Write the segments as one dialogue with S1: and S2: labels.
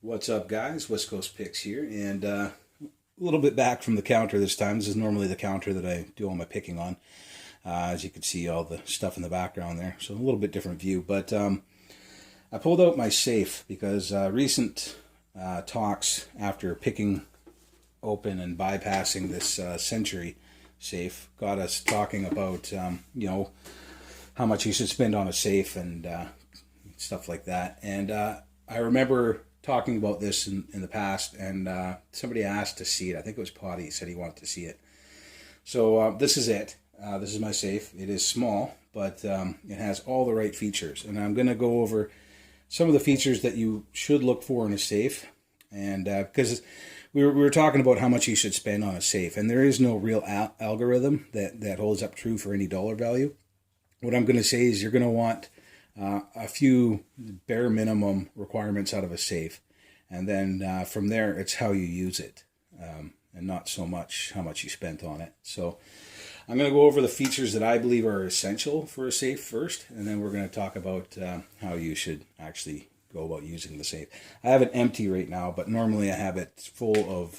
S1: What's up, guys? West Coast Picks here, and a little bit back from the counter this time. This is normally the counter that I do all my picking on. As you can see, all the stuff in the background there, so a little bit different view. But I pulled out my safe because recent talks after picking open and bypassing this Century safe got us talking about how much you should spend on a safe and stuff like that. And I remember talking about this in the past, and somebody asked to see it. I think it was Potty said he wanted to see it. So this is it. This is my safe. It is small, but it has all the right features. And I'm going to go over some of the features that you should look for in a safe. And because we were talking about how much you should spend on a safe, and there is no real algorithm that holds up true for any dollar value. What I'm going to say is you're going to want a few bare minimum requirements out of a safe, and then from there it's how you use it, and not so much how much you spent on it. So I'm going to go over the features that I believe are essential for a safe first, and then we're going to talk about how you should actually go about using the safe. I have it empty right now, but normally I have it full of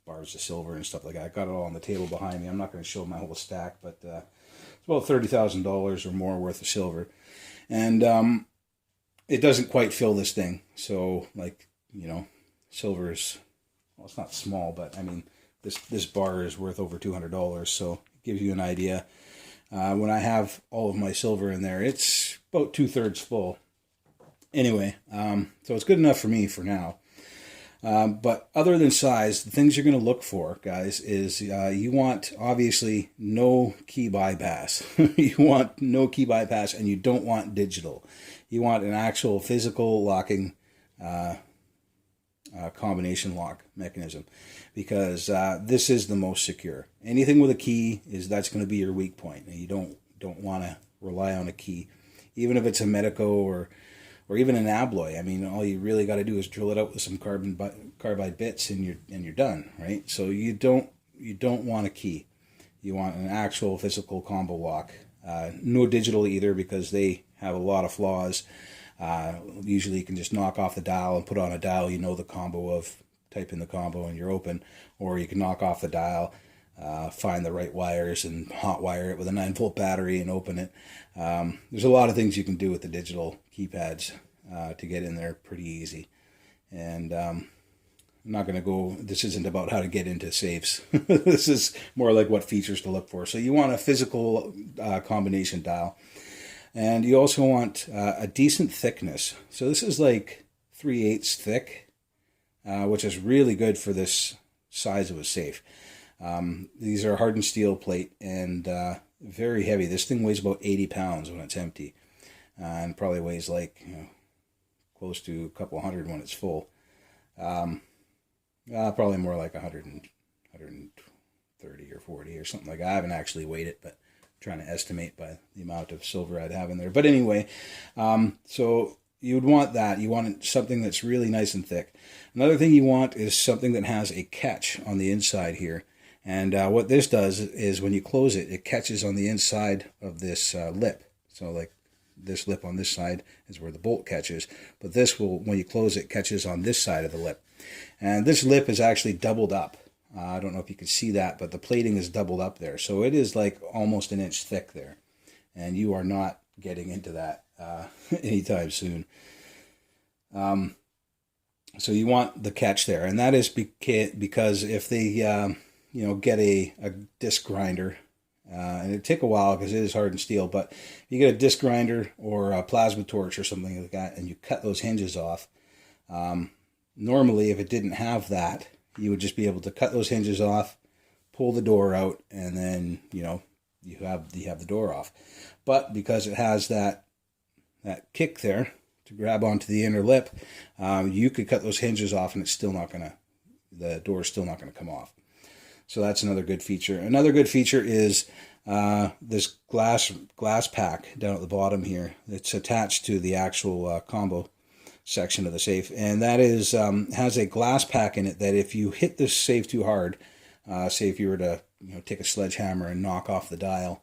S1: bars of silver and stuff like that. I got it all on the table behind me. I'm not going to show my whole stack, but it's about $30,000 or more worth of silver. And it doesn't quite fill this thing. So, silver is, well, it's not small, but I mean, this bar is worth over $200. So it gives you an idea. When I have all of my silver in there, it's about 2/3 full. Anyway, so it's good enough for me for now. But other than size, the things you're going to look for, guys, is you want, obviously, no key bypass. You want no key bypass, and you don't want digital. You want an actual physical locking combination lock mechanism, because this is the most secure. Anything with a key, that's going to be your weak point, and you don't want to rely on a key, even if it's a Medico or even an Abloy. I mean, all you really got to do is drill it out with some carbide bits, and you're done, right? So you don't want a key. You want an actual physical combo lock. No digital either, because they have a lot of flaws. Usually you can just knock off the dial and put on a dial. You know the combo of, type in the combo and you're open. Or you can knock off the dial, find the right wires and hot wire it with a 9-volt battery and open it. There's a lot of things you can do with the digital keypads to get in there pretty easy. And I'm not going to go, this isn't about how to get into safes. This is more like what features to look for. So you want a physical combination dial. And you also want a decent thickness. So this is like 3/8 thick, which is really good for this size of a safe. These are hardened steel plate and very heavy. This thing weighs about 80 pounds when it's empty, and probably weighs like close to a couple hundred when it's full. Probably more like 130 or 40 or something like that. I haven't actually weighed it, but I'm trying to estimate by the amount of silver I'd have in there. But anyway, so you would want that. You want something that's really nice and thick. Another thing you want is something that has a catch on the inside here. And what this does is when you close it, it catches on the inside of this lip. So like this lip on this side is where the bolt catches. But this will, when you close it, catches on this side of the lip. And this lip is actually doubled up. I don't know if you can see that, but the plating is doubled up there. So it is like almost an inch thick there. And you are not getting into that anytime soon. So you want the catch there. And that is because if they get a disc grinder, and it'd take a while because it is hardened steel, but if you get a disc grinder or a plasma torch or something like that, and you cut those hinges off, normally if it didn't have that, you would just be able to cut those hinges off, pull the door out, and then you have the door off. But because it has that kick there to grab onto the inner lip, you could cut those hinges off, and the door is still not gonna come off. So that's another good feature. Another good feature is this glass pack down at the bottom here. It's attached to the actual combo section of the safe, and that is has a glass pack in it that if you hit this safe too hard, say if you were to take a sledgehammer and knock off the dial,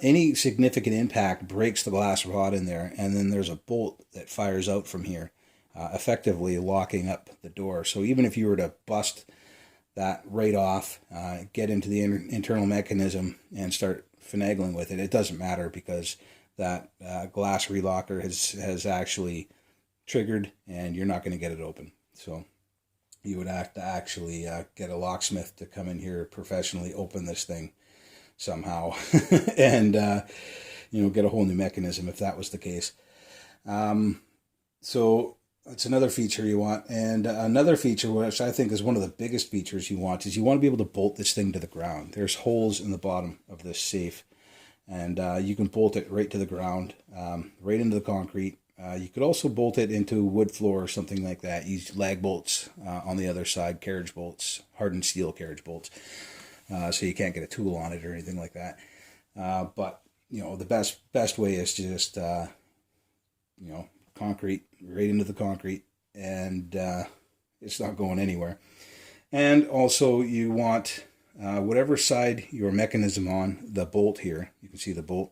S1: any significant impact breaks the glass rod in there, and then there's a bolt that fires out from here. effectively locking up the door. So even if you were to bust that right off, get into the internal mechanism and start finagling with it, it doesn't matter, because that glass relocker has actually triggered, and you're not going to get it open. So you would have to actually get a locksmith to come in here professionally, open this thing somehow, and get a whole new mechanism if that was the case. So that's another feature you want. And another feature, which I think is one of the biggest features you want, is you want to be able to bolt this thing to the ground. There's holes in the bottom of this safe, and you can bolt it right to the ground, right into the concrete. You could also bolt it into wood floor or something like that. Use lag bolts on the other side, carriage bolts, hardened steel carriage bolts, so you can't get a tool on it or anything like that. But the best way is to just concrete right into the concrete, and it's not going anywhere. And also you want whatever side your mechanism on, the bolt here, you can see the bolt,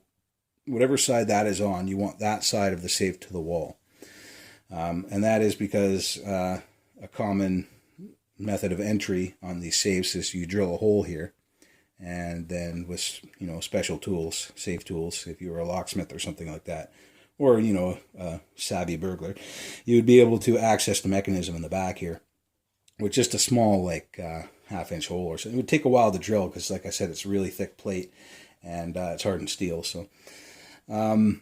S1: whatever side that is on, you want that side of the safe to the wall. And that is because a common method of entry on these safes is you drill a hole here, and then with special tools, safe tools, if you were a locksmith or something like that, or a savvy burglar, you would be able to access the mechanism in the back here with just a small, like half-inch hole or something. It would take a while to drill because, like I said, it's a really thick plate, and it's hardened steel. So those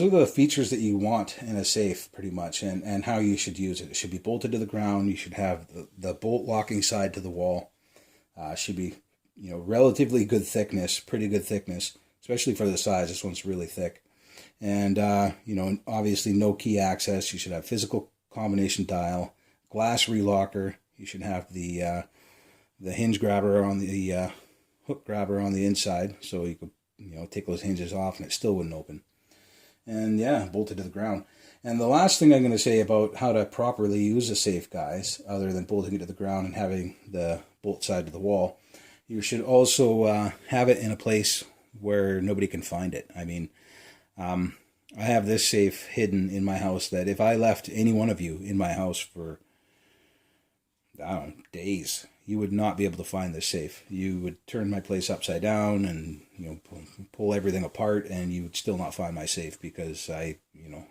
S1: are the features that you want in a safe, pretty much, and how you should use it. It should be bolted to the ground. You should have the bolt locking side to the wall. Should be relatively good thickness, pretty good thickness, especially for the size. This one's really thick. And obviously no key access. You should have physical combination dial, glass relocker. You should have the hinge grabber on the hook grabber on the inside, so you could take those hinges off and it still wouldn't open. And yeah, bolted to the ground. And the last thing I'm going to say about how to properly use a safe, guys, other than bolting it to the ground and having the bolt side to the wall, you should also have it in a place where nobody can find it. I mean, I have this safe hidden in my house that if I left any one of you in my house for, I don't know, days, you would not be able to find this safe. You would turn my place upside down and pull everything apart, and you would still not find my safe, because I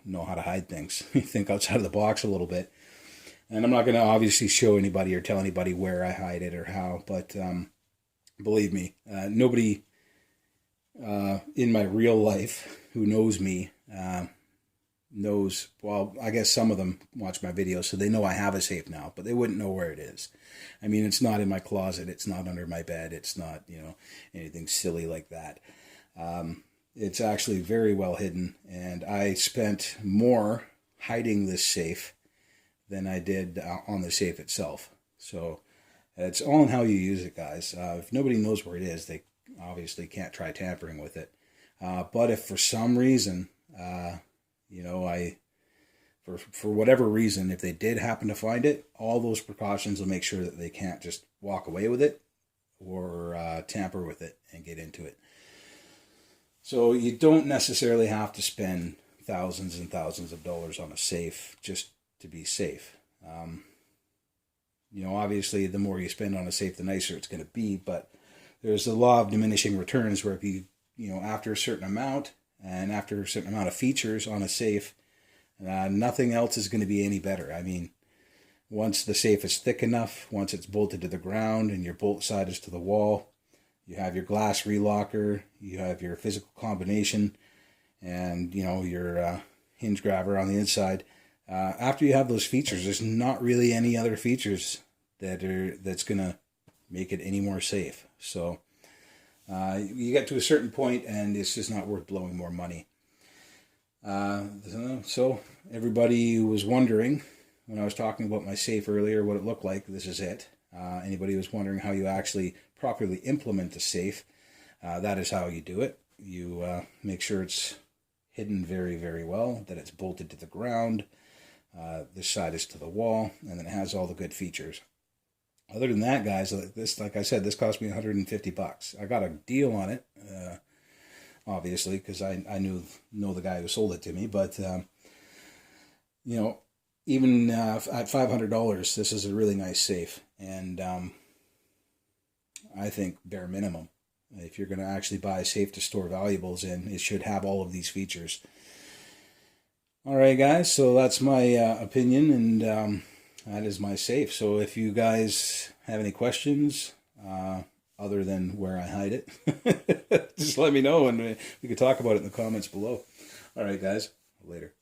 S1: know how to hide things. Think outside of the box a little bit. And I'm not going to obviously show anybody or tell anybody where I hide it or how, but believe me, nobody in my real life who knows me knows, well, I guess some of them watch my videos, so they know I have a safe now, but they wouldn't know where it is. I mean, it's not in my closet, it's not under my bed, it's not, anything silly like that. It's actually very well hidden, and I spent more hiding this safe than I did on the safe itself. So it's all in how you use it, guys. If nobody knows where it is, they obviously can't try tampering with it. But if for some reason, for whatever reason, if they did happen to find it, all those precautions will make sure that they can't just walk away with it or tamper with it and get into it. So you don't necessarily have to spend thousands and thousands of dollars on a safe just to be safe. Obviously the more you spend on a safe, the nicer it's going to be, but there's the law of diminishing returns, where if you, after a certain amount and after a certain amount of features on a safe, nothing else is going to be any better. I mean, once the safe is thick enough, once it's bolted to the ground and your bolt side is to the wall, you have your glass relocker, you have your physical combination, and, your hinge grabber on the inside. After you have those features, there's not really any other features that's going to make it any more safe. So you get to a certain point and it's just not worth blowing more money. So everybody who was wondering, when I was talking about my safe earlier, what it looked like, this is it. Anybody who was wondering how you actually properly implement a safe, that is how you do it. You make sure it's hidden very, very well, that it's bolted to the ground, this side is to the wall, and then it has all the good features. Other than that, guys, like I said, this cost me $150. I got a deal on it, obviously, because I know the guy who sold it to me. But you know, even at $500, this is a really nice safe. And I think bare minimum, if you're going to actually buy a safe to store valuables in, it should have all of these features. All right, guys, so that's my opinion, and that is my safe. So if you guys have any questions, other than where I hide it, just let me know, and we could talk about it in the comments below. All right, guys, later.